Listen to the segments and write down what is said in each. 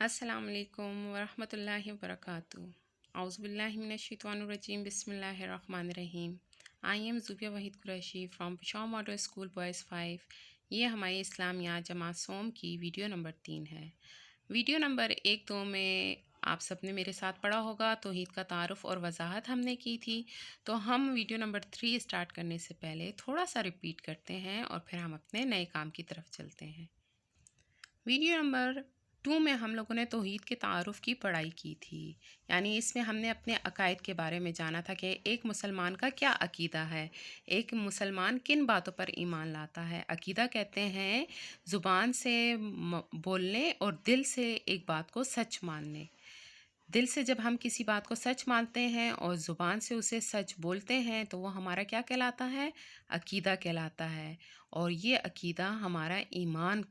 السلام علیکم ورحمۃ اللہ وبرکاتہ۔ اعوذ باللہ من الشیطان الرجیم، بسم اللہ الرحمن الرحیم۔ I am Zobia Waheed Qureshi from Peshawar model school boys 5۔ یہ ہماری اسلامیات جماعت سوم کی ویڈیو نمبر 3 ہے۔ ویڈیو نمبر 1-2 میں آپ سب نے میرے ساتھ پڑھا ہوگا، توحید کا تعارف اور وضاحت ہم نے کی تھی۔ تو ہم ویڈیو نمبر 3 اسٹارٹ کرنے سے پہلے تھوڑا سا ریپیٹ کرتے ہیں اور پھر ہم اپنے نئے کام کی طرف چلتے ہیں۔ ویڈیو نمبر 2 میں ہم لوگوں نے توحید کے تعارف کی پڑھائی کی تھی، یعنی اس میں ہم نے اپنے عقائد کے بارے میں جانا تھا کہ ایک مسلمان کا کیا عقیدہ ہے، ایک مسلمان کن باتوں پر ایمان لاتا ہے۔ عقیدہ کہتے ہیں زبان سے بولنے اور دل سے ایک بات کو سچ ماننے۔ دل سے جب ہم کسی بات کو سچ مانتے ہیں اور زبان سے اسے سچ بولتے ہیں تو وہ ہمارا کیا کہلاتا ہے؟ عقیدہ کہلاتا ہے، اور یہ عقیدہ ہمارا ایمان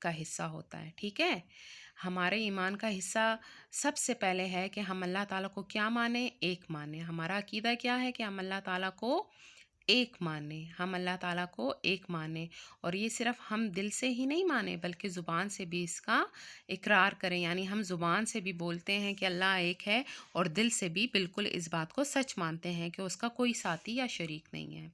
کا حصہ ہوتا ہے۔ ٹھیک ہے، ہمارے ایمان کا حصہ سب سے پہلے ہے کہ ہم اللہ تعالیٰ کو کیا مانیں؟ ایک مانیں۔ ہمارا عقیدہ کیا ہے کہ ہم اللہ تعالیٰ کو ایک مانیں، ہم اللہ تعالیٰ کو ایک مانیں، اور یہ صرف ہم دل سے ہی نہیں مانیں بلکہ زبان سے بھی اس کا اقرار کریں، یعنی ہم زبان سے بھی بولتے ہیں کہ اللہ ایک ہے اور دل سے بھی بالکل اس بات کو سچ مانتے ہیں کہ اس کا کوئی ساتھی یا شریک نہیں ہے۔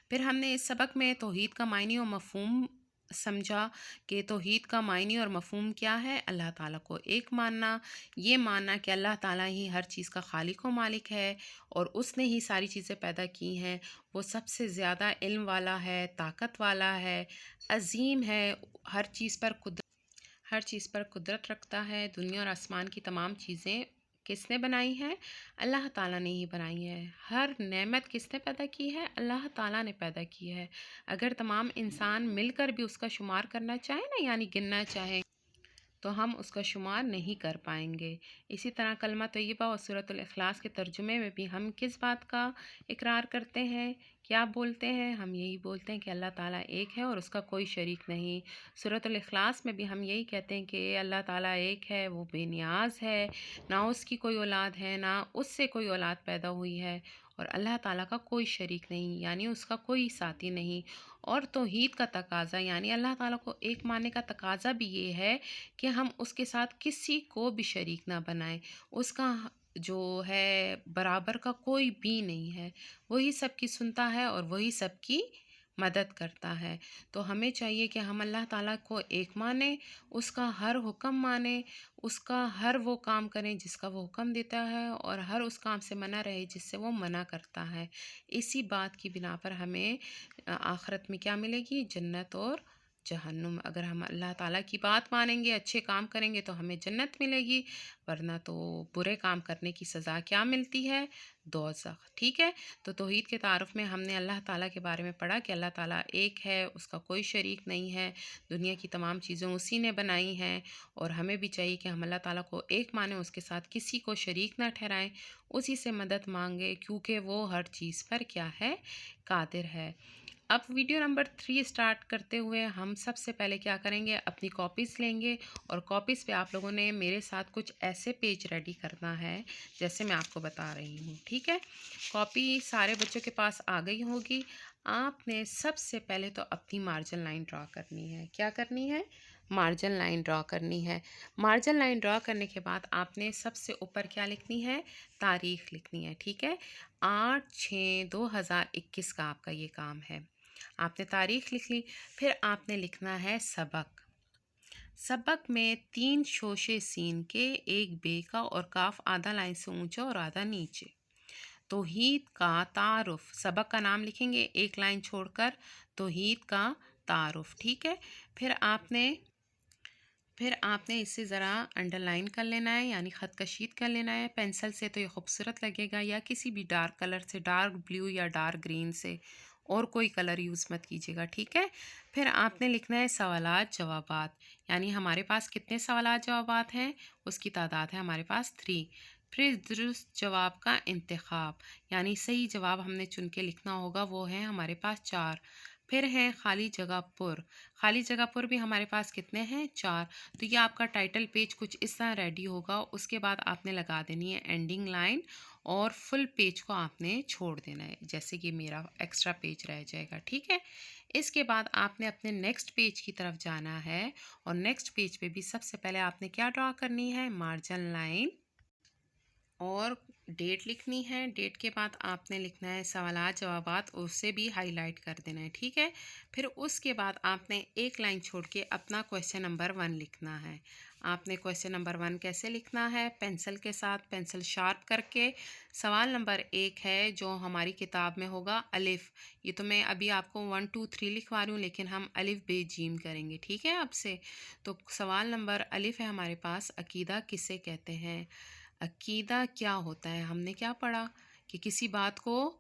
پھر ہم نے اس سبق میں توحید کا معنی اور مفہوم سمجھا کہ توحید کا معنی اور مفہوم کیا ہے؟ اللہ تعالیٰ کو ایک ماننا، یہ ماننا کہ اللہ تعالیٰ ہی ہر چیز کا خالق و مالک ہے اور اس نے ہی ساری چیزیں پیدا کی ہیں، وہ سب سے زیادہ علم والا ہے، طاقت والا ہے، عظیم ہے، ہر چیز پر قدرت رکھتا ہے۔ دنیا اور آسمان کی تمام چیزیں کس نے بنائی ہے؟ اللہ تعالیٰ نے ہی بنائی ہے۔ ہر نعمت کس نے پیدا کی ہے؟ اللہ تعالیٰ نے پیدا کی ہے۔ اگر تمام انسان مل کر بھی اس کا شمار کرنا چاہیں نا، یعنی گننا چاہیں، تو ہم اس کا شمار نہیں کر پائیں گے۔ اسی طرح کلمہ طیبہ اور سورۃ الاخلاص کے ترجمے میں بھی ہم کس بات کا اقرار کرتے ہیں؟ کیا بولتے ہیں؟ ہم یہی بولتے ہیں کہ اللہ تعالیٰ ایک ہے اور اس کا کوئی شریک نہیں۔ سورۃ الاخلاص میں بھی ہم یہی کہتے ہیں کہ اللہ تعالیٰ ایک ہے، وہ بے نیاز ہے، نہ اس کی کوئی اولاد ہے، نہ اس سے کوئی اولاد پیدا ہوئی ہے، اور اللہ تعالیٰ کا کوئی شریک نہیں، یعنی اس کا کوئی ساتھی نہیں۔ اور توحید کا تقاضا، یعنی اللہ تعالیٰ کو ایک ماننے کا تقاضا بھی یہ ہے کہ ہم اس کے ساتھ کسی کو بھی شریک نہ بنائیں، اس کا جو ہے برابر کا کوئی بھی نہیں ہے، وہی سب کی سنتا ہے اور وہی سب کی مدد کرتا ہے۔ تو ہمیں چاہیے کہ ہم اللہ تعالیٰ کو ایک مانیں، اس کا ہر حکم مانیں، اس کا ہر وہ کام کریں جس کا وہ حکم دیتا ہے، اور ہر اس کام سے منع رہے جس سے وہ منع کرتا ہے۔ اسی بات کی بنا پر ہمیں آخرت میں کیا ملے گی؟ جنت اور جہنم۔ اگر ہم اللہ تعالیٰ کی بات مانیں گے، اچھے کام کریں گے تو ہمیں جنت ملے گی، ورنہ تو برے کام کرنے کی سزا کیا ملتی ہے؟ دوزخ۔ ٹھیک ہے، تو توحید کے تعارف میں ہم نے اللہ تعالیٰ کے بارے میں پڑھا کہ اللہ تعالیٰ ایک ہے، اس کا کوئی شریک نہیں ہے، دنیا کی تمام چیزیں اسی نے بنائی ہیں، اور ہمیں بھی چاہیے کہ ہم اللہ تعالیٰ کو ایک مانیں، اس کے ساتھ کسی کو شریک نہ ٹھہرائیں، اسی سے مدد مانگیں کیونکہ وہ ہر چیز پر کیا ہے؟ قادر ہے۔ اب ویڈیو نمبر 3 اسٹارٹ کرتے ہوئے ہم سب سے پہلے کیا کریں گے؟ اپنی کاپیز لیں گے، اور کاپیز پہ آپ لوگوں نے میرے ساتھ کچھ ایسے پیج ریڈی کرنا ہے جیسے میں آپ کو بتا رہی ہوں۔ ٹھیک ہے، کاپی سارے بچوں کے پاس آ گئی ہوگی۔ آپ نے سب سے پہلے تو اپنی مارجن لائن ڈرا کرنی ہے۔ کیا کرنی ہے؟ مارجن لائن ڈرا کرنی ہے۔ مارجن لائن ڈرا کرنے کے بعد آپ نے سب سے اوپر کیا لکھنی ہے؟ تاریخ لکھنی ہے۔ ٹھیک ہے، 8/6/2021 کا آپ کا یہ کام ہے۔ آپ نے تاریخ لکھ لی، پھر آپ نے لکھنا ہے سبق۔ سبق میں 3 شوشے سین کے، ایک بے کا اور کاف آدھا لائن سے اونچا اور آدھا نیچے۔ توحید کا تعارف، سبق کا نام لکھیں گے ایک لائن چھوڑ کر، توحید کا تعارف۔ ٹھیک ہے، پھر آپ نے اسے ذرا انڈر لائن کر لینا ہے، یعنی خط کشید کر لینا ہے پینسل سے، تو یہ خوبصورت لگے گا، یا کسی بھی ڈارک کلر سے، ڈارک بلیو یا ڈارک گرین سے، اور کوئی کلر یوز مت کیجیے گا۔ ٹھیک ہے، پھر آپ نے لکھنا ہے سوالات جوابات، یعنی ہمارے پاس کتنے سوالات جوابات ہیں؟ اس کی تعداد ہے ہمارے پاس 3۔ پھر درست جواب کا انتخاب، یعنی صحیح جواب ہم نے چن کے لکھنا ہوگا، وہ ہے ہمارے پاس 4۔ پھر ہیں خالی جگہ پر. خالی جگہ پر بھی ہمارے پاس کتنے ہیں؟ 4. تو یہ آپ کا ٹائٹل پیج کچھ اس طرح ریڈی ہوگا. اس کے بعد آپ نے لگا دینی ہے اینڈنگ لائن اور فل پیج کو آپ نے چھوڑ دینا ہے، جیسے کہ میرا ایکسٹرا پیج رہ جائے گا. ٹھیک ہے. اس کے بعد آپ نے اپنے نیکسٹ پیج کی طرف جانا ہے، اور نیکسٹ پیج پہ بھی سب سے پہلے آپ نے کیا ڈرا کرنی ہے؟ مارجن لائن اور ڈیٹ لکھنی ہے. ڈیٹ کے بعد آپ نے لکھنا ہے سوالات جوابات، اسے بھی ہائی لائٹ کر دینا ہے. ٹھیک ہے. پھر اس کے بعد آپ نے ایک لائن چھوڑ کے اپنا کویسچن نمبر 1 لکھنا ہے. آپ نے کویسچن نمبر 1 کیسے لکھنا ہے؟ پینسل کے ساتھ، پینسل شارپ کر کے. سوال نمبر 1 ہے جو ہماری کتاب میں ہوگا الف. یہ تو میں ابھی آپ کو 1 2 3 لکھوا رہی ہوں، لیکن ہم الف بے جیم کریں گے. ٹھیک ہے. اب سے تو سوال نمبر الف ہے ہمارے پاس، عقیدہ کسے کہتے ہیں؟ عقیدہ کیا ہوتا ہے؟ ہم نے کیا پڑھا کہ کسی بات کو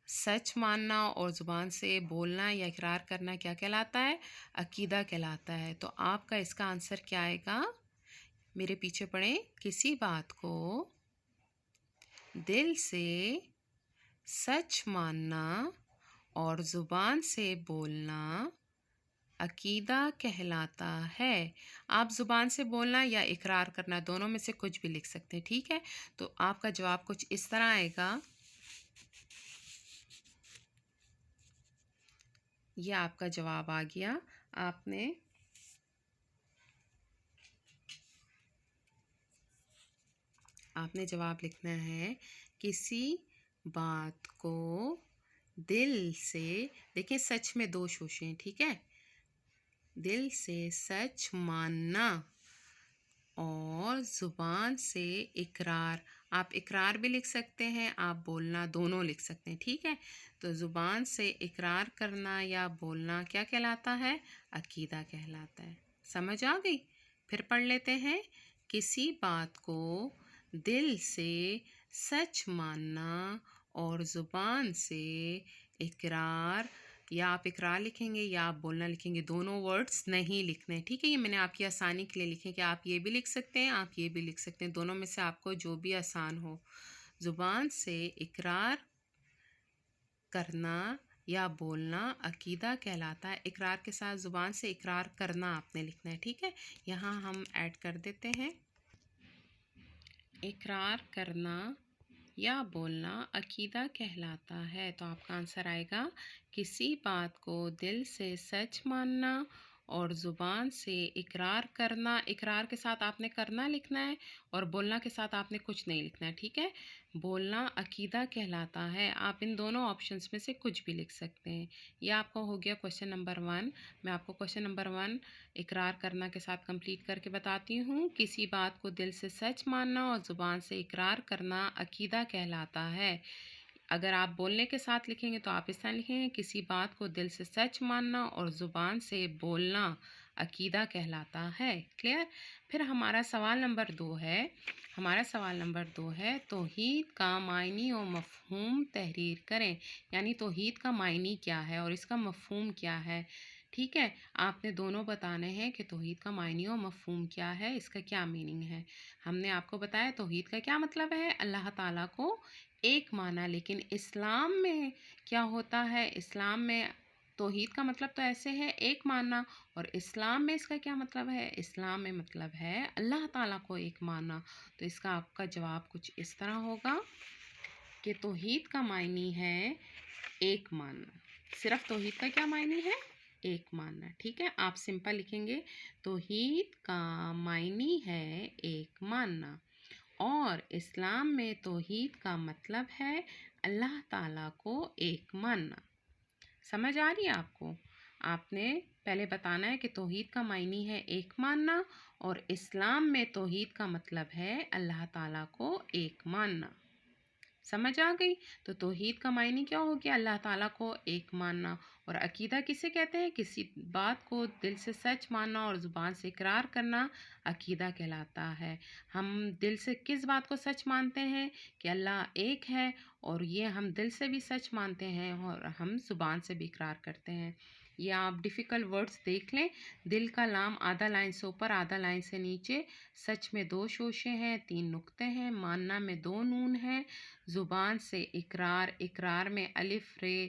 سچ ماننا اور زبان سے بولنا یا اقرار کرنا کیا کہلاتا ہے؟ عقیدہ کہلاتا ہے. تو آپ کا اس کا آنسر کیا آئے گا؟ میرے پیچھے پڑھیں. کسی بات کو دل سے سچ ماننا اور زبان سے بولنا عقیدہ کہلاتا ہے. آپ زبان سے بولنا یا اقرار کرنا دونوں میں سے کچھ بھی لکھ سکتے ہیں. ٹھیک ہے. تو آپ کا جواب کچھ اس طرح آئے گا. یہ آپ کا جواب آ گیا. آپ نے جواب لکھنا ہے کسی بات کو دل سے، دیکھیں سچ میں 2 شوشے ہیں. ٹھیک ہے. دل سے سچ ماننا اور زبان سے اقرار. آپ اقرار بھی لکھ سکتے ہیں، آپ بولنا دونوں لکھ سکتے ہیں. ٹھیک ہے. تو زبان سے اقرار کرنا یا بولنا کیا کہلاتا ہے؟ عقیدہ کہلاتا ہے. سمجھ آ گئی؟ پھر پڑھ لیتے ہیں. کسی بات کو دل سے سچ ماننا اور زبان سے اقرار، یا آپ اقرار لکھیں گے یا آپ بولنا لکھیں گے، دونوں ورڈز نہیں لکھنے. ٹھیک ہے. یہ میں نے آپ کی آسانی کے لیے لکھے کہ آپ یہ بھی لکھ سکتے ہیں، آپ یہ بھی لکھ سکتے ہیں، دونوں میں سے آپ کو جو بھی آسان ہو. زبان سے اقرار کرنا یا بولنا عقیدہ کہلاتا ہے. اقرار کے ساتھ زبان سے اقرار کرنا آپ نے لکھنا ہے. ٹھیک ہے. یہاں ہم ایڈ کر دیتے ہیں. اقرار کرنا یا بولنا عقیدہ کہلاتا ہے. تو آپ کا آنسر آئے گا کسی بات کو دل سے سچ ماننا اور زبان سے اقرار کرنا. اقرار کے ساتھ آپ نے کرنا لکھنا ہے اور بولنا کے ساتھ آپ نے کچھ نہیں لکھنا ہے. ٹھیک ہے. بولنا عقیدہ کہلاتا ہے. آپ ان دونوں آپشنس میں سے کچھ بھی لکھ سکتے ہیں. یہ آپ کا ہو گیا کویسچن نمبر 1. میں آپ کو کویسچن نمبر 1 اقرار کرنا کے ساتھ کمپلیٹ کر کے بتاتی ہوں. کسی بات کو دل سے سچ ماننا اور زبان سے اقرار کرنا عقیدہ کہلاتا ہے. اگر آپ بولنے کے ساتھ لکھیں گے تو آپ اس طرح لکھیں گے کسی بات کو دل سے سچ ماننا اور زبان سے بولنا عقیدہ کہلاتا ہے. کلیئر. پھر ہمارا سوال نمبر 2 ہے توحید کا معنی و مفہوم تحریر کریں. یعنی توحید کا معنی کیا ہے اور اس کا مفہوم کیا ہے. ٹھیک ہے. آپ نے دونوں بتانے ہیں کہ توحید کا معنی و مفہوم کیا ہے، اس کا کیا میننگ ہے. ہم نے آپ کو بتایا توحید کا کیا مطلب ہے، اللہ تعالیٰ کو ایک مانا. لیکن اسلام میں کیا ہوتا ہے؟ اسلام میں توحید کا مطلب تو ایسے ہے ایک ماننا، اور اسلام میں اس کا کیا مطلب ہے؟ اسلام میں مطلب ہے اللہ تعالیٰ کو ایک ماننا. تو اس کا آپ کا جواب کچھ اس طرح ہوگا کہ توحید کا معنی ہے ایک ماننا. صرف توحید کا کیا معنی ہے؟ ایک ماننا. ٹھیک ہے. آپ سمپل لکھیں گے توحید کا معنی ہے ایک ماننا، اور اسلام میں توحید کا مطلب ہے اللہ تعالیٰ کو ایک ماننا. سمجھ آ رہی ہے آپ کو؟ آپ نے پہلے بتانا ہے کہ توحید کا معنی ہے ایک ماننا، اور اسلام میں توحید کا مطلب ہے اللہ تعالیٰ کو ایک ماننا. سمجھ آ گئی؟ تو توحید کا معنی کیا ہو گیا؟ اللہ تعالیٰ کو ایک ماننا. اور عقیدہ کسے کہتے ہیں؟ کسی بات کو دل سے سچ ماننا اور زبان سے اقرار کرنا عقیدہ کہلاتا ہے. ہم دل سے کس بات کو سچ مانتے ہیں؟ کہ اللہ ایک ہے، اور یہ ہم دل سے بھی سچ مانتے ہیں اور ہم زبان سے بھی اقرار کرتے ہیں. یہ آپ ڈیفیکلٹ ورڈز دیکھ لیں. دل کا لام آدھا لائن سے اوپر آدھا لائن سے نیچے. سچ میں 2 شوشے ہیں، 3 نقطے ہیں. ماننا میں 2 نون ہیں. زبان سے اقرار، اقرار میں الف رے